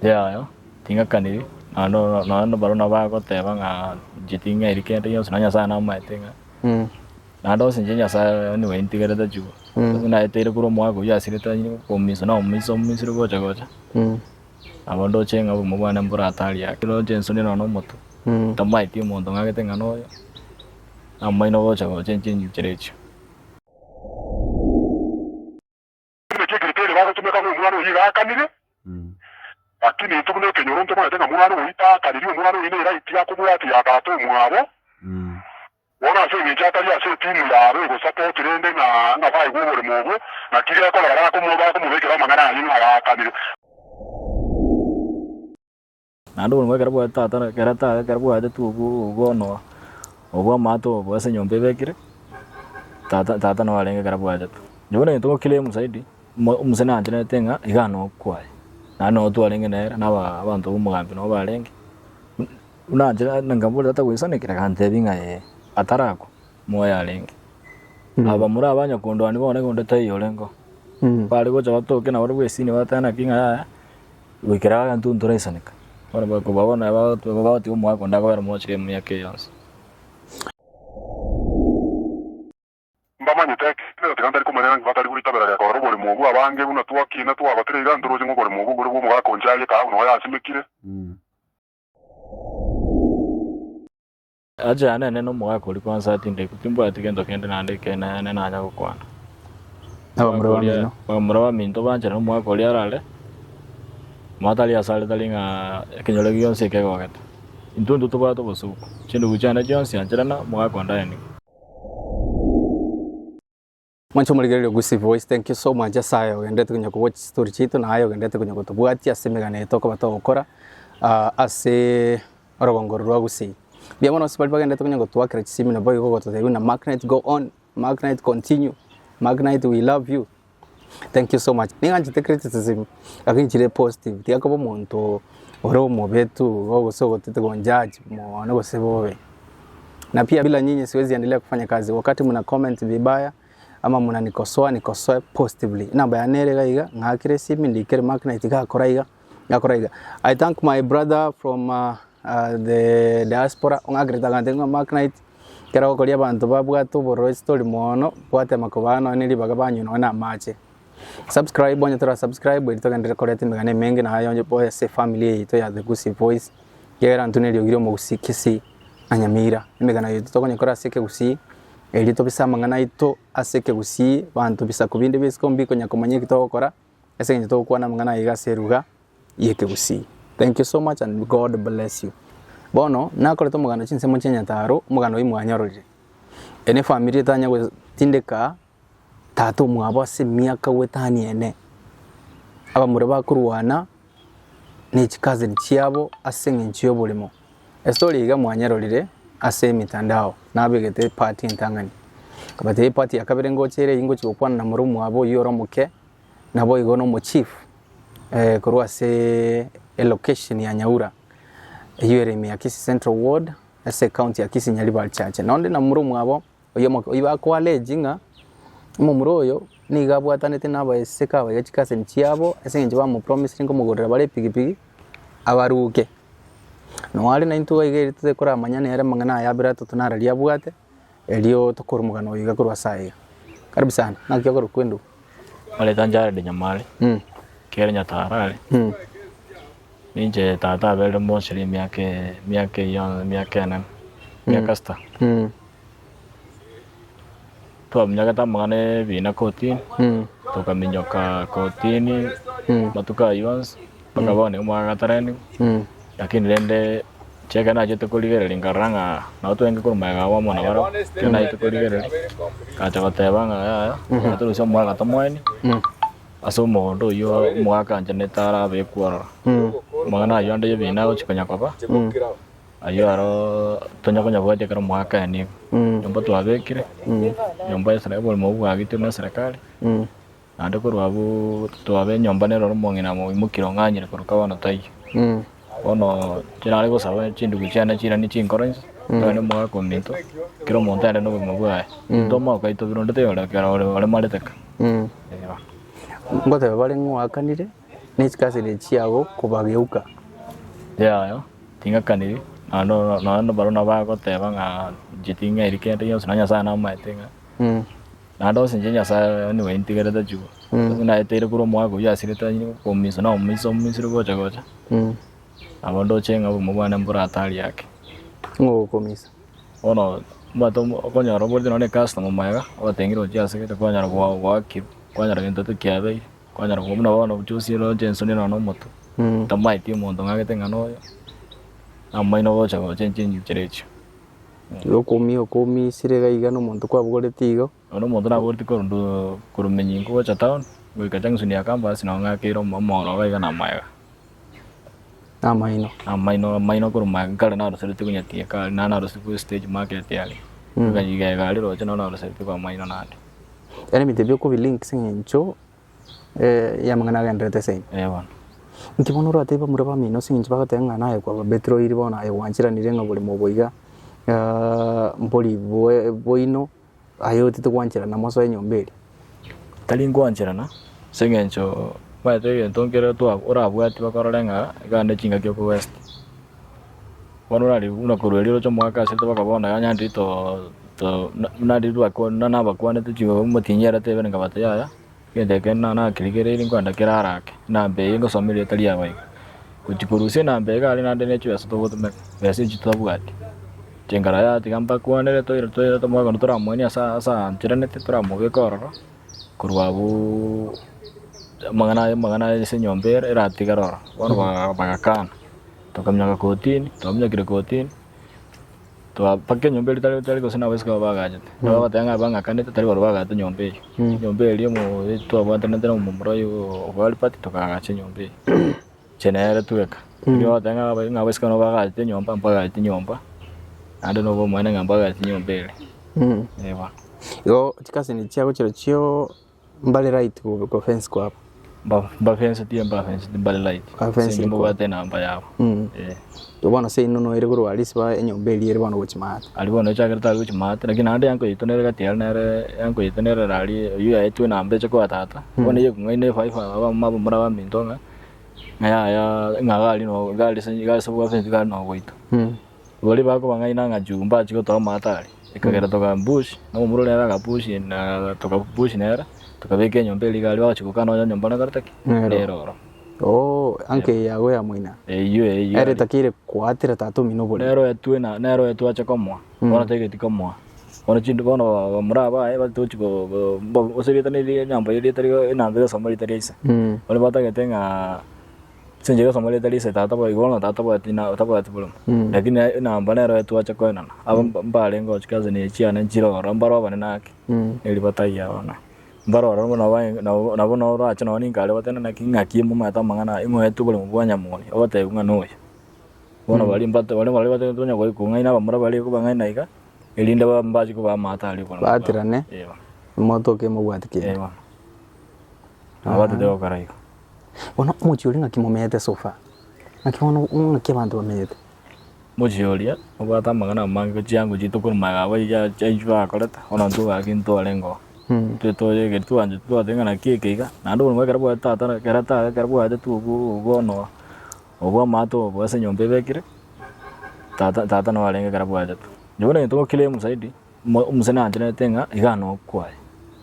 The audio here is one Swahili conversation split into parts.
yo tinga kaniri no barona ba ko teba nga jitinga irikende yo sana sana maetenga na ndo sinjenya sa ni we ntigere da ju na etere kuro mwa ko ya sireta ni ko miso na miso gocha gocha abondo chenga bo mwana mbura atali ya kilo jenso ni no moto tamai ti mondo nga ketenga no amai no gocha gocha chenji cherecho lakini tukune kenyoro ntoma yatenga mwana uita kaliri mwana ine ira itia kubura ati akato mwabo wona se ni chata ya se timu ya ro go support rende na vai go bole mogo na kile ko la ko moba ko mubekera mangana ni ara kaliri nando ngwe karbo tata karata karbo ade tu go no obo mato bo se nyombe bekire tata no alenge karbo ade tu jone to kile musaidi umusena antene tenga igano kwai nano tu alenge nera na abantu umugambi no balenge unanje nangambula tata wisane kira kante binga atarako moya alenge aba muri abanya kondo ani bone kondo tayo lengo bali go chabato ke na wari wesini batana kinga wikira gantu ntoresanika ora bako babona baba ti umwa konda ko mochire myake yonse mbamanye tek tikandari kumanera batari kuri tabera ko ro bole mugu abange una tuaki na tuwa batire gandro jingo bole mugu bole muga konjaye ka uno ya simikire aja nene no mwa ko liko ansa tinde kutimbo atigendo kende na ndeke na anya gukwana murwa minto banje no mwa ko liarale matali asale talinga kenyole gionse ke gogeta intundu tubato bosuku chindu guchana jonse anjana mwa ko ndani Mwancho mligerero Gusii Voice, thank you so much asayo gendete kunya ku watch story chitu na ayo gendete kunya kutubwati asemegane toka bato gukora ase orogongoro rwa Gusii bia mono sipali bagendete kunya kutwakira chisimi na boy gogo tote na Magnet go on, Magnet continue, Magnet we love you. Thank you so much. Ninga njite criticism akinjire positive tiako bo muntu oro mo betu gogo sogo tete go judge mo no sebobe na pia bila nyinyi siwezi endelea kufanya kazi wakati mna comment vibaya ama nikosoe positively namba yanerega iga ngakire simi ndikere Magnet gakora iga I thank my brother from the diaspora ongagreta gantenga Magnet kera koria abantu babwatu boro story mono kwate makobano nili bagabanyu nona mache subscribe onye tora subscribe ito gandire korete megane menge na ayo boye se family ito ya the Gusii Voice kera antuneli ogiro mo Gusii kisi anyamira megana yito tokonye kora seke Gusii elito bisa mangana ito aseke Gusii bantu bisa kubinde biskombi konya komanye kitokora ese ngito kwana mangana iga seruga yeke Gusii. Thank you so much and God bless you. Bono nakole to mugano chinse muchenya taro mugano imwanyorije ene family tanya we tindeka tato mwabo se miaka wetani ene aba mureba kuruwana ni chikaze chiabo asenge nchiyo bulimo story iga mwanyorire ase mitandao nabegete party ntangani kabate party yakabere ngochere ingo chikopwana na murumu abo yoromuke nabo igono mu chief kurwa se location ya Nyaura URM ya Kisii Central Ward ase county ya Kisii Nyaribali chache nonde na murumu abo oyo kwa lejinga mumuroyo ni gabwatanete naba seka ba yachikase nchiabo ase nje ba mu promise ngo mugorera bare pigipigi abaruke no wale na intu igere tute kora manyane yare mangana ya birato tunara lia bwate elio tokoro mugano yiga kurwa sai karibu sana nakyo koro kwendo wale tanjara de nyamale kera nyatarale ninje tata bele moshiri miake yon miake nan miakasta to mnyaka tamane bina kotini to kaminyoka kotini matuka yons bakabone mwa gatarani lakini lende cheka na jote kuligere lingaranga na watu wengi kuruma ga wa mona baro kana ito kuligere kacha batebanga ya atu so mwa gatamweni aso mondo yo mwa kanja netara be kwara mwana yo ande bina go chikanya kwapa ayo aro tonya konya bwaje kara mwa ka ni nyomba tu abekire nyomba ya serikali mo bwa gitu na serikali ande ko rwabu to abe nyomba ne ro mongina mo imukiro nganyire ko kabana tai ono kirale ko sabe chindu kichana chira ni chinkorense no mwa ko minto kiro montana no mo bwa ndoma ka ito bironde te ora kara ore male teka ngote bale ngwa kanire nechikasi nechiago kubageuka yo tinga kaniri no barona bagoteba nga jitinga irikende yose na Nyasaye na maetenga nando sinje Nyasaye ni wentigere ju na etere kuro mwago yasireta komiso na omiso gocha abondo chenga mubwana mbura atali yake ngo komisa ono bato konya roboti no ne customer maiga otengiro jase ke konya kwa konya ngento tukiabe konya muna wana ujusi lo Jenson no moto tamai ti mondo ngake tenga no amaino gocha go chenchen cherecho yo komi sirega igano muntu kwa bugore tigo ono muntu na gorti ko ndo kurumenyi ko gocha town wika junction ya campus no ngake ro momoro ga na maiga amaino kuruma kale na roserete kunyatia kale na roserete stage market yale kanyiga gari roche na roserete kwa amaino nande ene mitebyo ko link singencho ya mangana gandrete sei bana nkibono ro ateba muraba mino singencho bagatenga naye kwa betro iri bona ayo wanchira nirenga buli moboiga mboli boino ayo tito wanchira na moso enyombeli talingo wanchira na singencho Mate entongera tu ora bwati bakarolenga gande chinga kyo west. Wanurali una kureliro cho mwaka sito bakabona yanya ndito na ndiru akona na bakwane tu chinga mutinyera tebe nga bataya. Kende kenna na kirigere ingwanda kirarake. Na mbe ingo somile tali yawe. Kuchikuruse na mbe gali na ndene cho yaso to me. Bese chito bwati. Chengara ya tigamba kwane to to mwaka ntora mwani asa chirene tora mwe kororo. Kurwabu mangana senyombere ratigarora wano bagakana tokamnya kotini tomnya kotini to pakke nyombere tali ko sina weska bagaje to batanga banga kanete tali waro bagaje nyombere mo to abantana tena mo mroyo wali pati to kagache nyombere chenere tueka yo batanga banga weska no bagaje nyomba bagaje nyomba ande no bo mwana ngamba bagaje nyombere ewa yo tikase ni chiago chiro mbali right ko fence kwa ba fence mbali light fence mo bate namba yao to bana sei no ere guru alisi ba enyombeli ere bana gochimata ali bona chagarta gochimata lakini ande yanko itonere gatial nere yanko itonere rali yu aitu na mbe chako atata bona ye ngaine 5 aba mabo mura ba mintonga ngaya ngagali no gali sabu fence gali no goito boli bako bangaina ngajumba chiko to matali ikagera toka bush no muro nera ga bush na toka bush nera tukabeke nyombeli gali wa chikukana nyomba na kartaki lero anke yago ya mwina iyo ere takire kwatira tatu minobole nero etu acha komwa ona tege tikomwa ona chindu bona muraba eba tu chiko osiri tani nyamba ile tari na ndega somali tari isa ona bata getenga senjega somali tari isa tata boy gona tata boy tina tata boy tibulum lakini na nero etu acha koina aba mbalengo chikaze ni chiana njiro rambaro bana nake eli bata ya ona mbaro na bona ora acha no ningale batena na kinga kimu mata mangana ingo etu bole mubanya moni ote unga noya bona bali mbate bali batena tonya ko kunga ina bamura bali ko banga inaika elinda ba mbaji ko ba mata ali bona batirane moto ke mubwatike abate deo karaiko bona muchuri ngakimomete sofa ngakibona ngakibantu bamete muchuri obata mangana mango chiangu chitokuru magawa ya chajwa akoleta ona tu akinto alengo tutoye ke tu anje tu atenga na keke na ndo ngwa karabo tata karabo ade tu bono obwa mato obwa senyombe bekire tata no alenga karabo ade tu jone to kile musaidi umusana anje tenga igano kwai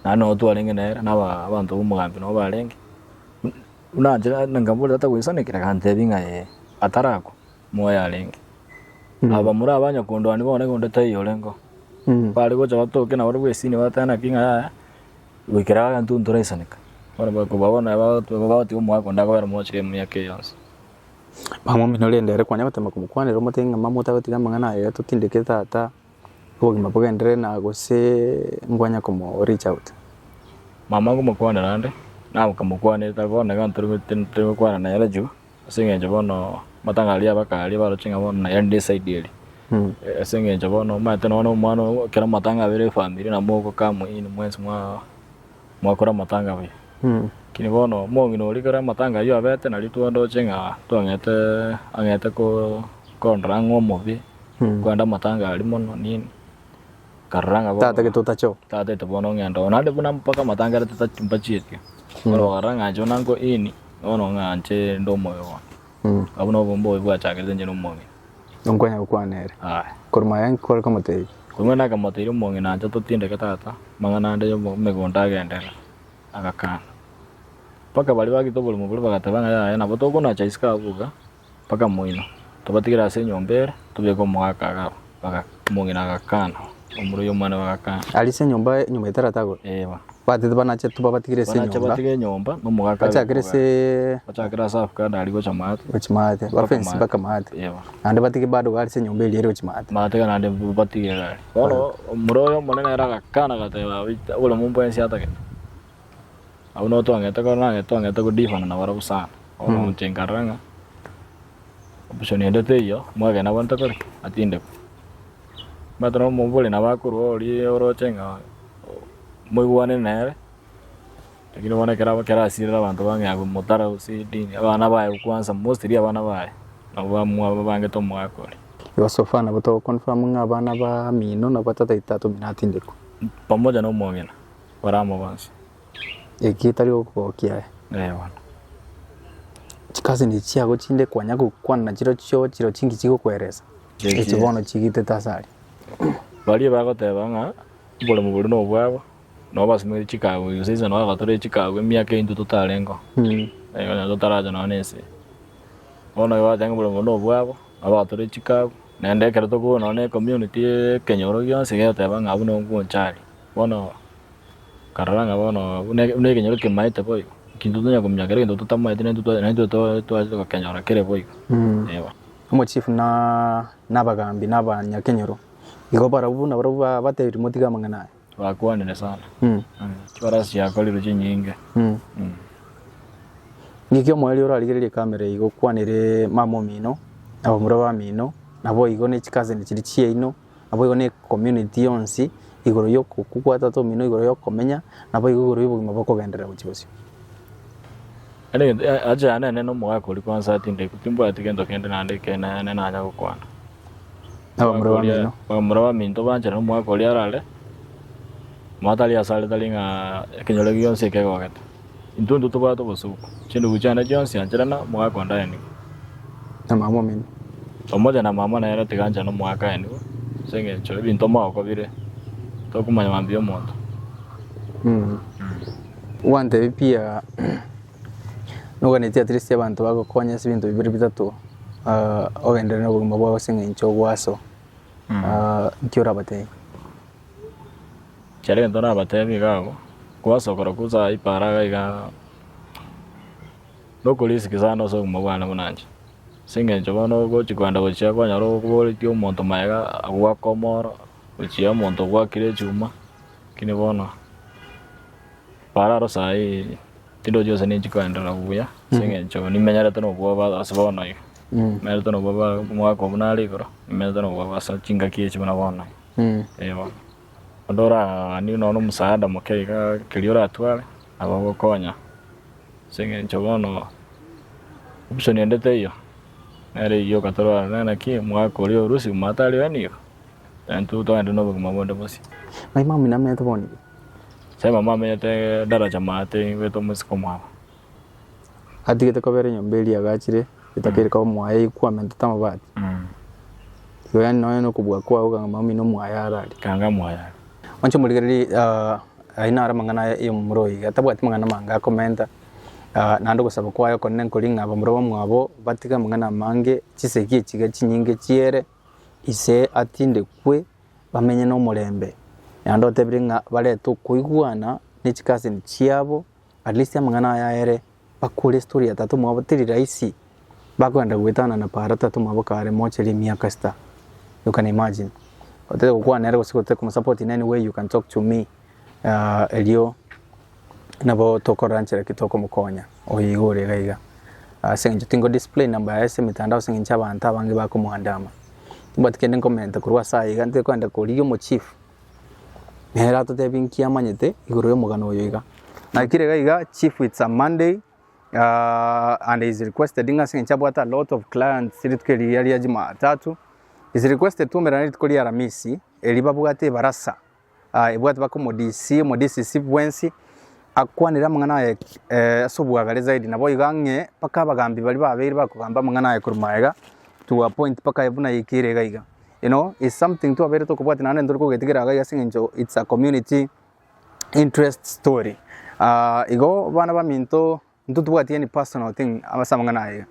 na no tu alenga na abantu umugambi no balenge unanje nangambula tata wisane kira kante binga atarako moya alenge aba muri abanya kondwani bone konde tayo lengo bali go chato ke na wale sini batana kinga wikiraga ntuntu raisanika bana bako babona babati umwa konda kwa moche myake yonse bamwe minolende re kwanya batama kumukwanira umutenga mamuta batiga mangana ya tutindike tata bogi mapogendre na gose ngwanya komo reach out mama kumukwanira ande na kumukwanira tabona ganturu tente kwana na yala ju singenje bono matangalia bakali balo chinga bono ya decide ile singenje bono mate no mwana kera matanga bere family na moko kamwe ini mwenzi mwakora matanga we kini bono mongi no likara matanga yo abete na litu ndo chinga to angete ko ndrango mobi kwanda matanga ali mono nini karanga bono tata ke tutacho tata to bono ngendo na de buna mpaka matanga tata chimpachiti boro karanga jo nango ini ono nganje ndo moyo abuno bombo bwa chakeze nje no mongi onkwanya kukwanere korma yang kor kamate kumwe na kamate mongi na nje tutinde katata mangana nde yo megonda gendera agakana paka bali bagitobolo mubulu bagatabanga ya na botoko na chaiska abuga paka moino tubatikira se nyombere tubeko mwaka paka mongi na agakana umuro yo mwana bagakana ali se nyomba itaratago bati bana che tuba batigire se nyomba bana batigire nyomba no mugaka bachakire safuka ndali go chamate bafensi baka mate ande batige bado gali se nyomba ile chimate mate kana ande batige gali ono umuro yo mwana era agakana gateba ule mumbo ensi atake auno to angeta ko difana na warabu sana ono chengaranga opsioni ndete yo mwaga na wanta kore atinde matro mumbole na bakuru oli oro chenga mugwane nere lakini wana kera asira abantu bange ago motara usidi abana baye kwanza mostly abana baye nabo mwa bange to mwakore yosofana boto confirm ngabana ba mino na batata itatu minatindeko pamoja na umwamina waramo bansi ekitari okukia wana chikazi ni chiago chinde kwanya kukwana chiro chingi chiko kwereza echibono chigite tasali bali bagotebanga bole mubuli no bwabo no basime Chicago yose no agatore Chicago emyaka into tutalengo na tutaraja no nese ona yo atenga bole no bwabo abatore Chicago nende kereto ko no ne community kenyoro yo sigotebanga abuno ngunchari bono karanga bono une kenyoro kemaite boy kintu tunya kumnyakere kintu tutamaite ne to kenyoro kere boy umo chief na bagambi n'abanyakenyoro igobara ubu na barabu bateri motiga mangana bakwanene sana kibarasi yakoliro chinyinge nikyo mweli ora aligererie kamera igo kwanire mamo mino abo muraba mino nabo igo ne chikaze ne chiri chieno abo igo ne community yonsi igoro yo kukwata to mino igoro yo komenya nabo igoro yo bugima boko gendera buchibosyo aja ane no mwako uli kwanza atinde kutimbo atigendo kende nande kena ane na aja kukwana muraba minto banje no mwako uli arale matali asale talinga kenyole yonsi ke wakati intundu to bato bosuko chindu kuchana jonsi anjana mwako ndani na mamo mino pamoja na mama na era tiganja no mwaka eni senge chole binto mako bire to kumanya mambio moto wante pia nuko neti atrisi abantu bagokonya ibintu bibiri bitatu ogendere no buguma bwa senge ncho gwaso ntiora bateye chale ndona bateye bigago gwaso kora kuza iparaga iga no kolisi kizano so mabwana munanje senge ncho bano go chikwanda go chia kwa nyaro go tio monto maega agwa komoro uchia monto gwa kire chuma kine bono para rosai tindo jose ni chikwanda na buya senge ncho ni menyara tono bwa asbona yo menyara tono bwa mwa ko bunali koro menyara tono bwa sa chinga kie chibana bona ewa ndora ni no msaada mokeiga kiliora atwale abo konya senge ncho bono opsioni ndete yo ere yo katoro na ki mwa ko rio rusi matali wani tantu to ando no buguma bonde bosi mai mami na me to boni sai mama me te daraja mate weto musiko mwa adigete ko bere nyombeli agachire itakere ko mwaye kwa mento tamabati yo yani no kubwa kwa uga mami no mwaya arali kanga mwaya oncho muligeri aina ara mangana yo muroi gatabwati mangana manga komenta nando gusaba kwayo konne kolinga abamuro mwabo batika mangana mange chiseki chiga chinyinge chiere ise atinde kwe bamenye no mulembe nando tebiringa baleto kuigwana nichikase ni chiabo at least mangana yaere bakule story atatu mwabo tiri raisi bakwenda gwetana na para tatu mwabo kare mocheli miaka sta you can imagine ote kwa nere usikote kuma support in any way you can talk to me elio nabo tokoranchira kitoko mukonya oyigore gaiga senje tingo display number ya mitandao senje abantu abange bako muhandama batikende comment kurwa sai gante kwenda kuri yo mu chief nera to tebinki amanyete igoro yo mugano yoiga na kire gaiga chief it's a Monday and is requested inga senje abata a lot of clients siritke yali ya Jumatatu is requested to merani tukoli aramisi elibabu gate barasa ebwate bako modisi modisi sibwensi akwanira mangana asubwagare zaidi nabo igange paka bagambi bali babiri bakugamba mangana kurumaega to a point paka ebuna yikire gaiga, you know, is something to abere to kubati nane nduriko getigira gaiga singenjo. It's a community interest story. Igo bana ba minto ntutubwati any personal thing abasa mangana ega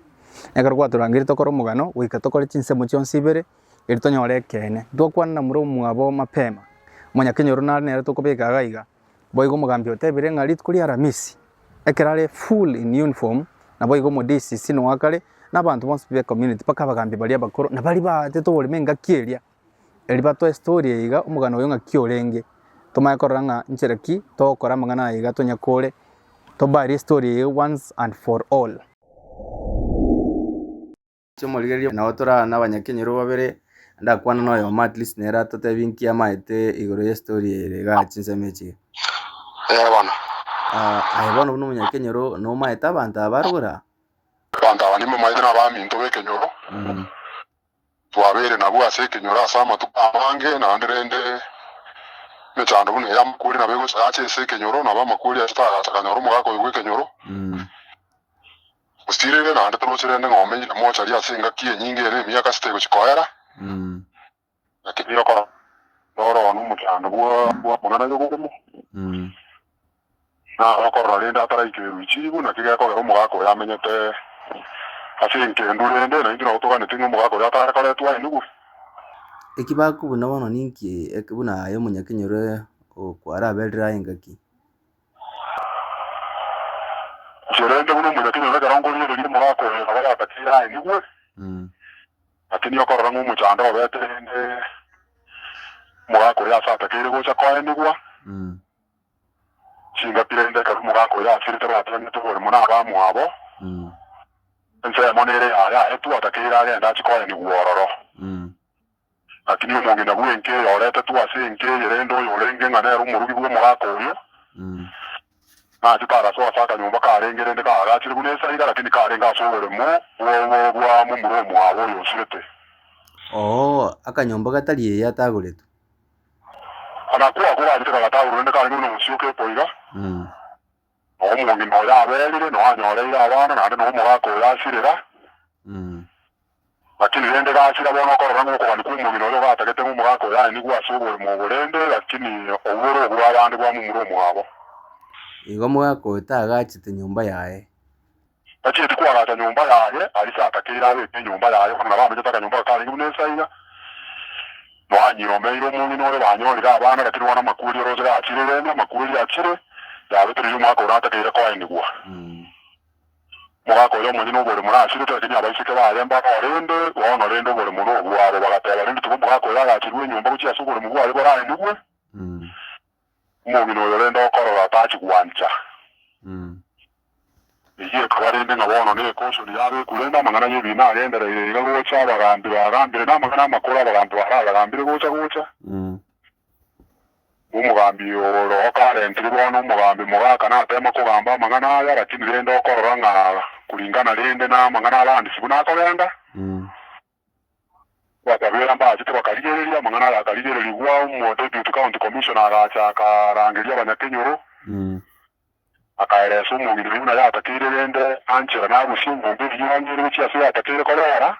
ekarwa turangiri tokoro mugano wika tokore chinse muchonsi ibere iritonyore kene ndokwana muri mwabo mapema mwanya kenyoro nare tokobeka gaiga boigo mugambi otebire ngari kuri aramisi ekerare full in uniform na boigo modisi sino wakare n'abantu bonse be community paka bagambi bali abakoro na bali batete bole menga kieria eri bato story iga umugano yonga kiorenge tomakoranga nchereki tokora mangana iga tonyakore to bari story once and for all. Chomoligerio na otora n'abanyakenyero babere ndakwana noyo at least nera totebinkia maite igoro ya story erega chinsemechi bana aibona buno munyakenyero no maite abantu abarugura abantu abandi mu maite n'abaminto bekenyoro twabere nabo ase kenyoro asama tukamange na nderende mechando buno ya mukuri na bego sache ase kenyoro na bamakuri atakanyoro mugako yigwe kenyoro ustirere na ande torocherende ngome na mocha ria singa kie nyingi ere miaka stego chikoera lakini yoko doro anu mutando bwa mwana yo gukemo na bakora renda atara ikiru ichibu na kigako gero mugako yamenyete asinke ndurende na indira otogane tingo mugako atara kale twa inugu ekibaku buna bono ninki ekibuna ayo munyakenyero okwara abelra ingaki jerende buno munyakenyero garangolire riri mugako abara atakira inugu lakini yoko rangu muchando betende mugako ya sata kire gocha kwa inugu chinga pirende ka mugako ya sirite batende to bole muna abamu abo nse monere ya etu atakira ya ndachi kwa inugu ororo lakini umonge na bwenke yorete tu asinke yerendo yorenge ngane rumurugi bwo mugako uyo na chitara so asaka nyumba karengere ndeka agachiri kunesa ira lakini karenga sobere mo bwa mumuro mwabo yosirete akanyomba gatari yataguretu anakuwa kuba bitera gataguru ndeka ari no musyoke poiga omonge no yaberire no anyoreira abana na no mugako yasirira lakini rende gachira bono korora ngo kwani kumugino yo gatakete mu mugako ya ni gwa sobore mu burende lakini oburo bwa abandi bwa mumuro mwabo igo mugako tagachite nyumba yae lakini tukwara nyumba yae alisa atakira be nyumba yae kana bambe taka nyumba kali ngunesa ina banyiro meiro mungi no banyorira abana lakini wana makuri rozera achire na makuri achire ya betri yo mugako atakira kwa ni gwa mugako yo mungi no bore murashire takini abaisike bayemba orende wona rendo bore muno bwabo bagateba rendo tuko mugako yagachirwe nyumba kuchi asubore mu bwabo bara ndugwe mungi no yorendo korora atachi kwancha iye kabarende ngabona ne konsuli yabe kulenda mangana yebina arendere igagocha bagambire na mangana makora bagambire gocha umugambi oro karentiri bono umugambi mugaka natema kugamba mangana ya lakini rendo korora nga kulingana rende na mangana abandi sibuna korenda watabira mbaje twakaligereria mangana ya kaligereria gwa mu deputy county commissioner agacha karangeria abanyakenyoro akaereso mu ngirina ya atakire rende anchira na bushimbo mbiri yangire bichi aso atakire korora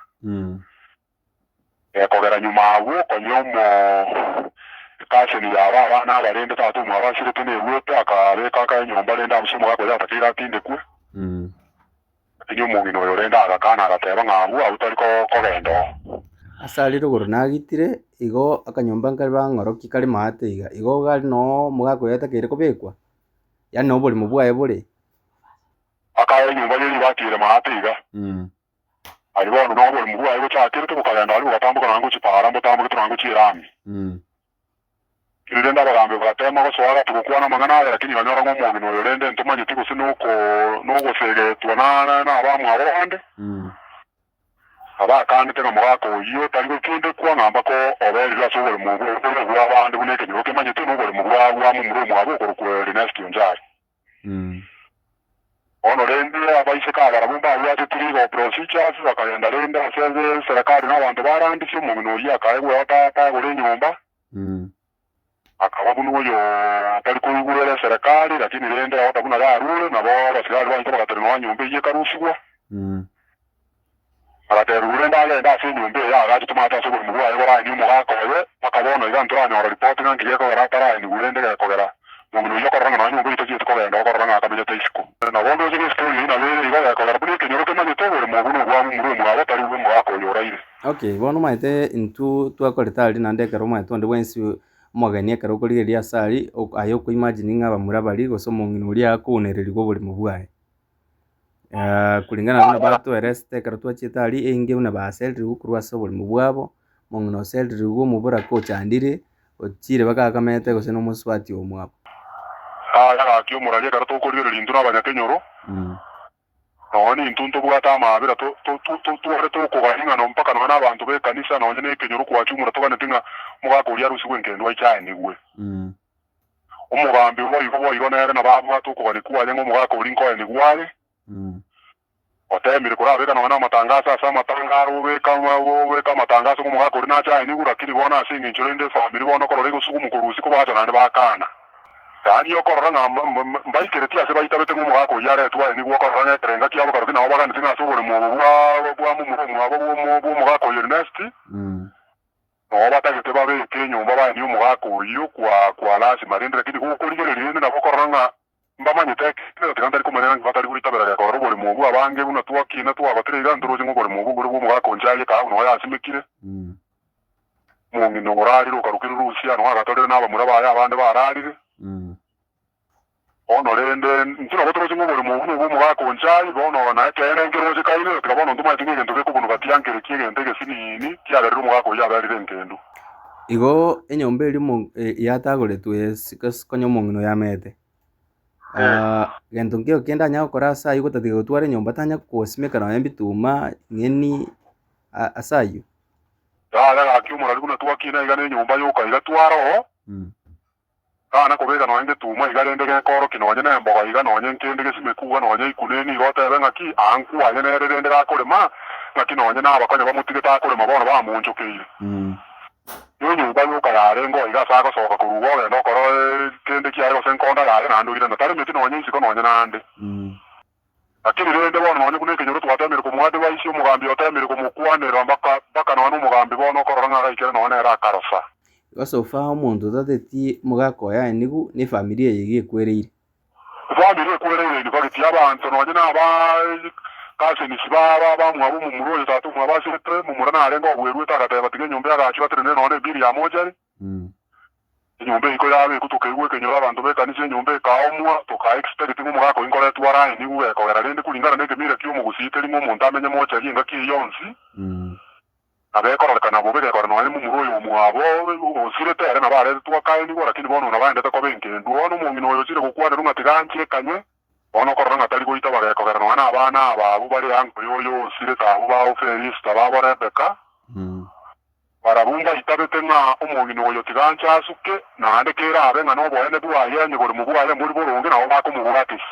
kogera nyuma abo konyomo kasi ni yaba abana barende tatu mu abashire tene wete akabeka ka nyomba renda bushimbo gako ya atakire atinde ku inyo mungino yorenda agakana agateba ngabu autariko kogendo asali ruguru nagitire igo akanyomba ngari bangoroki kari mahate igo gari no mugako yatakire kubekwa ya no buri mubwaye buri akaye nyumba yiri batire mahate iga ari bono no buri mubwaye go cyatire to kugenda ari ugatambuka nango chipara mbotambuka turango chirami kirenda bagambe batema go swara tukukwana mangana lakini banyora ngo mungino yorende ntumanye tuko sinuko no go sege twana na abamu abandi aba kandi tena mugako iyo tango kinde kwa ngamba ko oberi la sobole mu bwo abandi buneke nyoke manye tuno bole mu bwa mu murumu abo ko ko next yonjai ono rende abaise kabara bumba ya turigo procedures bakagenda rende aseze serikali n'abantu barandise mu bintu yakaye gwa tata gure nyumba akaba bunu yo atari kuigurira serikali lakini rende hata buna garure na bo basigari bantu bakatari no nyumba ye karushigwa agaterure ndale ndase nyumba ya agaje tumata so buri mugwaye bara ni mugakowe akabona igantura nyora report ngiye ko ratara ni gurende gakogera mungu yo koranga na nyumba itagiye tukogenda koranga akamije tayisiko na bondo zige story na le iga yakogera buri kenyoro kemanye to buri mugu gwa muri mu abatari buri mugakoyo raire. Okay, bono maite intu twakoreta ali nandekero maite onde wensi mwagani ekero kurigeria sari ayo ku imagine ngaba murabari gosoma ngino uri akunereri go buri mubwaye kulingana na batu ereste ekero twachitari enge una baselri gukurwa so buri mubwabo mongino selri go mubura ko chandire otire bakakamete gose no muswati omwabo ya kyo muraje karo to kurigeria intu n'abanyakenyoro noni intuntu bwata mabira to kugahinga no mpaka no n'abantu be kanisa no nyene kenyoro kwachumura togane tinga mugakuria rusi gwenkendo waicane gwe umugambi wo igo nere na baba tukugani kuwa nyengo mugakuri nko ni gwale otemire kura beka no matangazo asa matangaro beka matangazo ko mugakuri na cyane ni gura kiri bona asinga inchurende family bona ko rego suku mukurusi ko baza nande bakana tani yo korora na mbaikere tia se baitabete ngo mugakuri yare tuwa ni gwo korora ne trenga kiabo karo na obagani tinga so bole mu bwa mugakuri university obatagete babe kenyumba bani umugakuri kwa lasi marindire kidi kukurigere na bokoranga mbamanye tek kandi ko manera batari kuri tabera ya korora bole mu bwa bange una twakina twabatire ganduro ngo bole mu bwa mugakonjaye ka uno yasimikire ngino ngorari ro karukira Rusia no agatore naba murabaya abandi bararire ono rende ntino botoro ngo bole mu bwa mugakonjaye bono na kene ngiro zikaine kabono nduma tinge ndoke ko bunu batiyankere kiege ndege sinini kyarero mugako yabarire nkendo igo enyombe limo yatagoretwe sikonyo mongino yamete gento ngio kenda nya gukora saa yuko tatiga gutwara nyomba tanya kusimeka na mbituma ngeni asayo ya akiumura rikuna twakina igane nyomba yoka igatwaro kana kubega no ende tuma igarende ge koro kinonye na mboga igano nye nkende gesimekuga no nye ikuneni gotebe ngaki anku anye rende gakorema ngaki no nye na bakanya bamutigeta akorema bona bamunjukire yo nyumba yoka yarengo igasaka soka kurugo ndo koro kende kiayo senkonda yare na ndugire na tare meti no nye isiko no nye nande lakini rende bona no nye kuneke nyoro twatemere ko mwade wa isi umugambi otemere ko mukwanera mbaka no umugambi bona korora ngaikere no ne ra karofa gasofa omuntu tatetie mugakoya nigu ni familia yigie kwereire family kwereire ni bagiti abantu no nyina ba kasi ni sibaba mwabo mu muroyo tatu mwaba sitre mu murana arengo bweru takata batige nyumba ya gachi batere no biri ya moja nyumba iko yabe kutoke gwe kenyora abantu beka ni nyumba ka omwa to ka expect mu mugako inkora twara ni gwe ko era rende kulingana neke mira kiyo mu gusite limo muntu amenye moja linga kiyonsi abekora kana bobere kora no mu muroyo mwabo osirete era na bare twakaye ni gora kini bono na bande ko benke nduono mu ngino yo sire kukwana runga tiganche kanywe ono koranga atari goita bare ko no na abana abo bari hanko yo sire ta abo ba oferista babo Rebeka barabumba itabete nga umungino yo tigancha asuke na ande kera abenga no boene buaye ni gori mubuaye muri burunge na obako mubugatis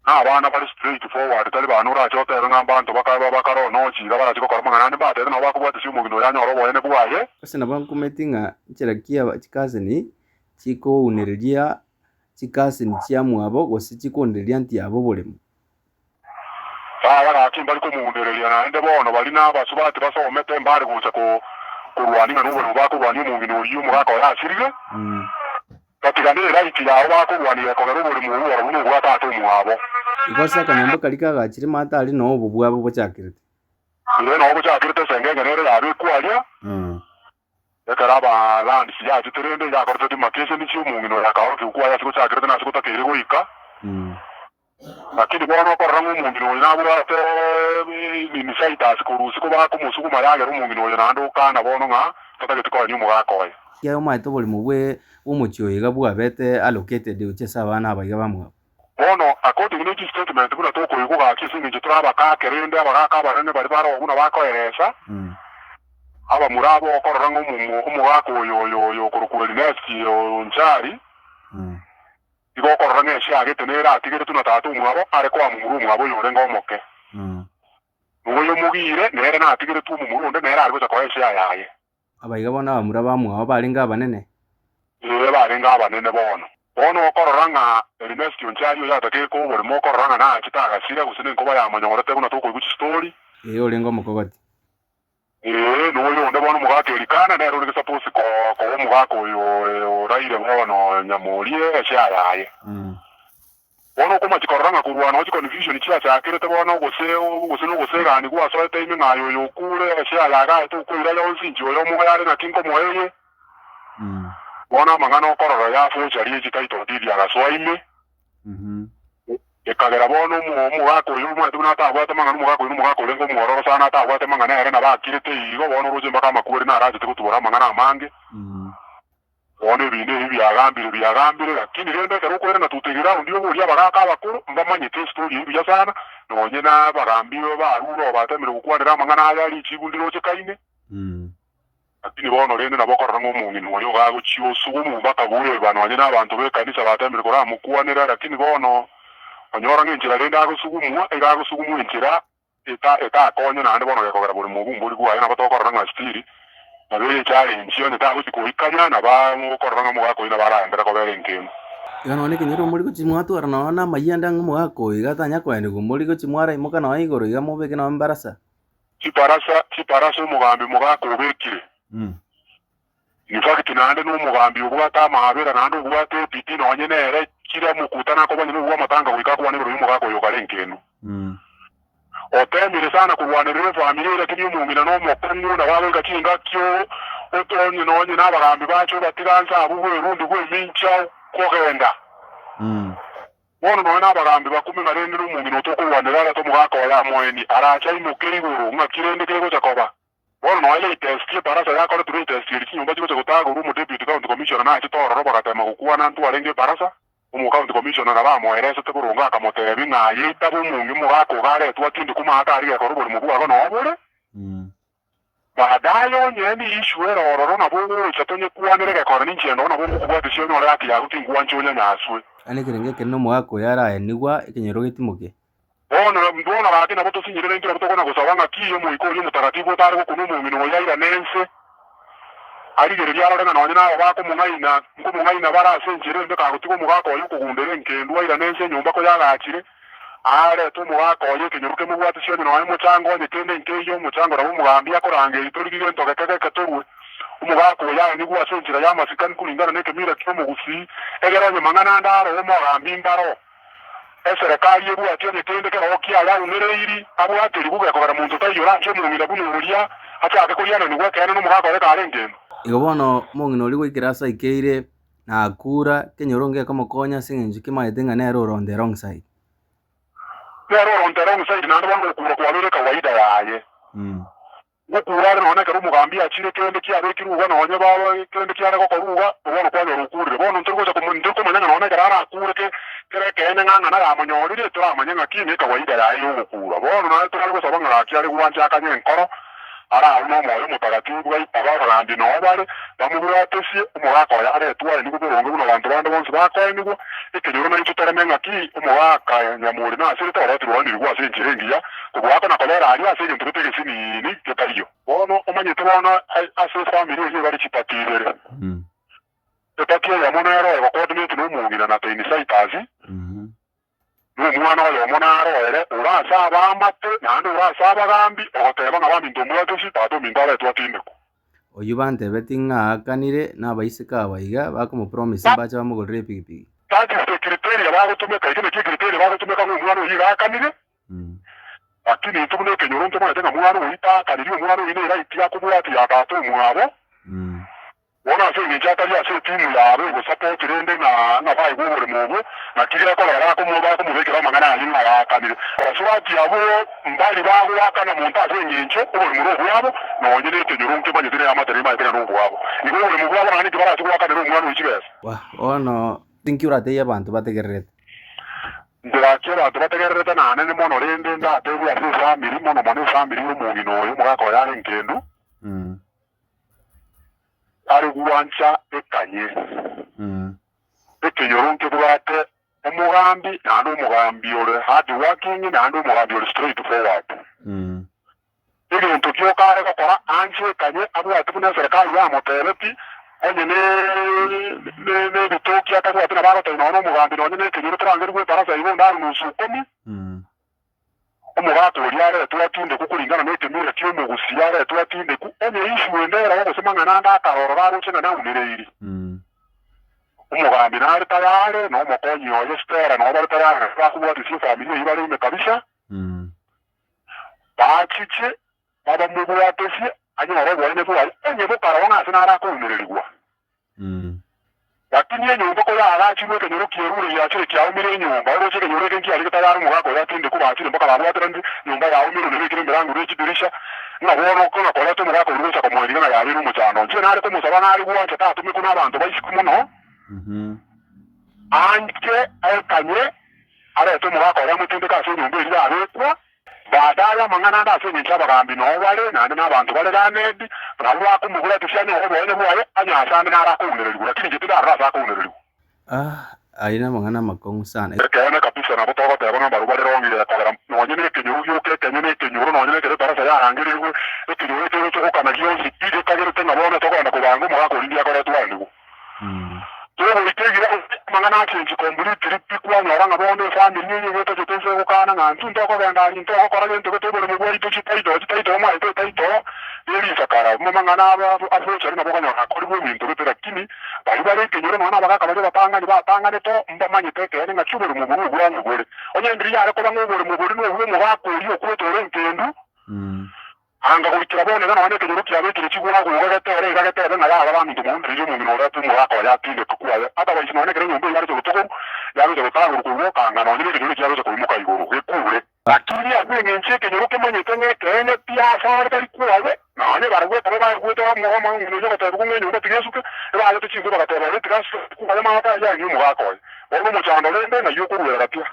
abana bari straight forward tali banura chote nga bantu bakaro no chira bara chiko korma ngane bate na obako bwatisi umungino ya nyoro boene buaye kase na banku metinga chirakia chikaze ni chiko unereria chikasi ni chiamu abo gose chikonderia nti abo bolemu bara akimbali ko mundereria na ende bono bali na basubati basomete mbari gucha ko kurwaninga n'ubwo bako bwani mu ngino yu mugako yashirige katigandire right ya bako bwani ko garo buri mu wora bunu gwatatu mu abo igasa kanyambo kalika gachiri mata ali no obo bwabo bochakirite ile no bochakirite sengenge nere yabe kwalia ekaraba land ya tuterende ya korte makese ni chimu ngino ya kaoro kwa ya sikucha kirete na sikuta kire goika lakini bono korangu mungino na bwa te ni saita sikurusi ko ba ko musuku maraga rumungino na ndo kana bono nga tatagete ko nyumu ga ko ya maito boli mubwe umuchyo yiga bwa bete allocated uchesa abana abayiga bamwe bono according to statement kuna to ko yugo ga kisingi jitraba ka kerende abaka barene bari baro kuna bako eresa aba murabo okorrango umugako yo kurukura dinasti yo nchari igo okorrange shage tenera atigere tunatatu umwabo areko amuru umwabo yorenga omoke uyo mugire nere na atigere tu umuru nde nera ariko ko esha yaye abayiga bona bamura bamwe abo balinga abanene barenga abanene bono okororanga Ernest Onchario yatake ko buri mo kororanga na kitagasira gusine nkoba ya manyongorete buna to kuiguchi story olengo mukogoti no yo ndabona mugake olikana na ruri suppose ko mugako yo raire bono nyamurie cyaraye bono kuma kikororanga kurwana ochi confusion chiya cyakirete bono gusegani kwa so time ngayo yokure cyaraga to kuira yo sinji yo mugare na kinko moyeye bona mangano kororo ya fucha richi taito didi agaswaime ekagera bono mugako yo mwana tunata abwate mangano mugako lengo muororo sana ata abwate mangana era na bakirete igo bono ruje mbaka makure na araje tukutubura mangana amange bono bine byagambire lakini rende kero kwera na tutegira ndio buri abaraka abakuru mbamanyite story ibya sana nonye na bagambiwe baruro batemere gukwanira mangana ayali chibundiro chekaine lakini bono rende nabokorora ngomungi nori ogago chiwo sugumu mbaka bure bano wanye n'abantu bekanisa batemere kora mukwanira lakini bono onyora nginjira rende agusugumu injira eta konye nande bono gekogera buri mubumburi gwaye nabatokorora nga stiri nabe cyari inchiyo ndatagutikuyikanya nabamukorora mugako ina barandera ko berenkemo iganone kinyero muri kuchimwatu arana na mayanda ngumugako igatanya kwene kumuri kuchimwara imoka na igoro igamubeke na mbarasa chiparasa umugambi mugako ubekire in fact nande n'umugambi ubwata mahabera nande ubwate piti nonye nere kira mukutana ko banyine ubwa matanga wika kwa nibero y'umugako yokarenkeno otemire sana kurwanirira family lakini umumina no mokanyu na babe gakinga kyo otonye nonye n'abagambi bacu batiranza abubwe rundi gwe mincha kokenda bono no n'abagambi bakumi marende n'umumina otokurwanirira to mugako ya moeni aracha imukiri guru ngakirende kego chakoba bono no ile test parasa yako turi test ikinyumba kiko chakutaga uru mu deputy county commissioner na chitoro bakatema kukuana ntu arenge parasa umu county commissioner na bamuhereza tekurunga akamotebi na yita bumungi mugako gare twatindi kuma atari ya koruburi mugu ago no bure badayo nyeni ishwera ororo na bungu chatonye kuanire ka korani nchendo na bungu kubwa tisyo no rati ya kutingwa nchonya nyaswe ane kirenge kenno mugako yara nigwa ikinyero gitimuke mbona bati na boto sinyire ntira butoko na gusabanga kiyo mu ikoli mutaratibu tari kuno mu mino yaira nense ari gere byara nga none nawo bako mungaina barasenjire mbeka kutiko mugako yukugundere nkendwa ira nense nyumba ko yagakire are to mugako yekenyoruke mu bwati syo no mu chango nyitende nkeyo mu chango rabo mugambi yakorange itorigire ntokekeke katorwe umugako ya ni gwa senjira ya masikani kulingana neke mira kyo mu gusi egeranye mangana ndaro mo gambi mbaro serikali yebu atyo netende kera okia ya unereiri abo ateri buga kogara muntu tayora cyo mu mira bunuria acha akakuriana ni gwa kana no mugako reka arenge igo bono mongino oli gwikirasa ikeire na akura kenyoronge komokonya singenji kimaete ng'a nero on the wrong side nando bango kura kwalore kawaida yaye gukurare none kero mugambi achire kende kiabe kiruga nonye bawe kende kiare ko koruga bono kwanya rukurire bono nturgo cha kumuntu ko manyanga none karara akure kere kene nganga na amanyorire tura amanyanga kine kawaida yaye gukura bono na turgo sabanga rakiare guwanje akanye nkoro ara uno moyo mutagatifu bwa abarambi no bare bamuburatesie umugako yare tuwa ni kubirongo buno bantu bande bonse bakoyenigwa ekenyoro na itutaramenga ki umugaka nyamuri na asiri tawara turwani rwa senjirengiya kubwako na kolera ari asiri nturutege sini ni ketariyo bono umanyete bona ase family ye bari chipatire tepatiye ya monero ko coordinate no mungira na tini saitazi n'umwana wayo monaro ere urasaba amate nandi urasaba gambi ogoteba ngabandi ndomwato sitato mindara twatindeko oyu bante betinga akanire n'abayisika abayiga bakomupromise bacha bamugorere pigipigi tati secretary abagotumeka ikene secretary abagotumeka n'umwana uyiga akanire lakini tubune kenyoro ntoma yatenga mwana uyita kaniri umwana uyine ira itia kubulati yakato mwabo bona se ni chata ya se timu ya go support rende na bai go buri mubu na kire ko bara ko mu ba ko mu bekira mangana ali na ya kanire swati yabo mbali ba go akana monta se nyincho ko buri mubu yabo no nyine kenyoro ntoma yatenga ya materi ma yatenga no wabo ni go buri mubu yabo nani kibara se go akana umwana uyibese wa ono tinkiura te yabantu bategererete ndakira tubategererete nane ni mono rende nda te ya se family mono mono family y'umuntu no y'umugako yari nkendo ari guwancha ekanye ekenyoronke bwate umugambi nando umugambi ole hard working nando umugambi ole straight forward ibintu byokare gakora anje kanye abwate bune serikali ya moteleti onye ne bitoki atagwa tena bago tena no mugambi no ne kenyoro trangeru gwe barasa ibo ndaru nusu 10 omugato oliare twatinde kukulingana n'ekemira ky'omugusiare twatinde ku onye ishu endera bagosema ngana akaroro baruchenga na umireiri omugambi nari tayare no mokonyi oyo stera no bari tayare bakuwa tisi familia ibale ime kabisa bachiche baba mugwa tisi anyoro bwene bwa onye bukara wana sinara ko umirerirwa lakini nyumba ko yara chimwe kenyoro kierure ya chire kya umire nyumba ero chike nyoro kenki ali tayare mugako yatinde kuba chire mpaka babu atrandi nyumba ya umire ne kire mirango rechidirisha na wono ko na koleto mugako urucha ko mwiri na yabiru muchano nje nari ko musaba nari bwa chata tumi kuna abantu bayisiku muno anke ekanye areto mugako ya mutinde ka so nyumba iri abekwa badala mangana nda so nyincha bagambi no wale nande nabantu bale danedi bralwa ko mugula tushanye ko bone bwaye anya sande nara ko unererwa lakini jitu da rasa ko unererwa aina mangana makongu sana kene kabisa na botoka te bana baru bale rongi ya kala no nyine ke nyuru yo ke kenye ke nyuru no nyine ke barasa ya angiri ko ke nyuru to ko kana giyo sipide ka gero tenga bona to ko na ko bangu mugako lindia ko retu wangu Todo lo que quiera mangana chenji kombuli tripi kwa nyaranga bonde family ni yote jotense ko kana ngantu ndoko benda ni ndoko kora ngento ko tebole mu bwari tuchi taito ma taito yeri sakara mu mangana afu chari maboko nyaka ko ribu minto bitera kini bari bari kenyoro mwana baka kabale batanga ne to mbamanye teke nga chubere mu buru bwangu gwere onye ndiri yare ko bangu buru mu buru no mu bako yo ko to rentendu anga kulikira bone kana wane kenyoro kyabe kiri kigura ko gagatere na yaba bantu mu ndiri mu minora tu mu bako yatinde kukuwa ata bari sinone kere nyumba yari to toko yari to tanga ko kanga no nyine kenyoro kyabe ko mu kayigoro ekure akiri agwe nche kenyoro kemanye tenge kene pia fara tari kuwa nane barwe tare ba gwe to mo mo no yo to ko nyumba tigesuke ba yo to chingo ba to ba tigas ku ba ma ta ya nyumu bako bo mo chando lende na yo kuru ya pia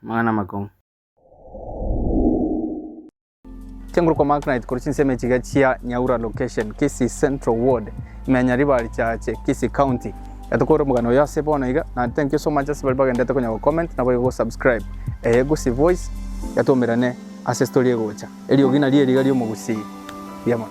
mangana makongu Chenguru kwa Magnite kuruchi nseme chigachia Nyaura location Kisii Central Ward imenyariba chache Kisii County yatukoro mugano yase bona iga na thank you so much as balbaga ndete konya comment na boyo subscribe Gusii Voice yatomerane ase story egocha eli ogina lieri gali omugusi yama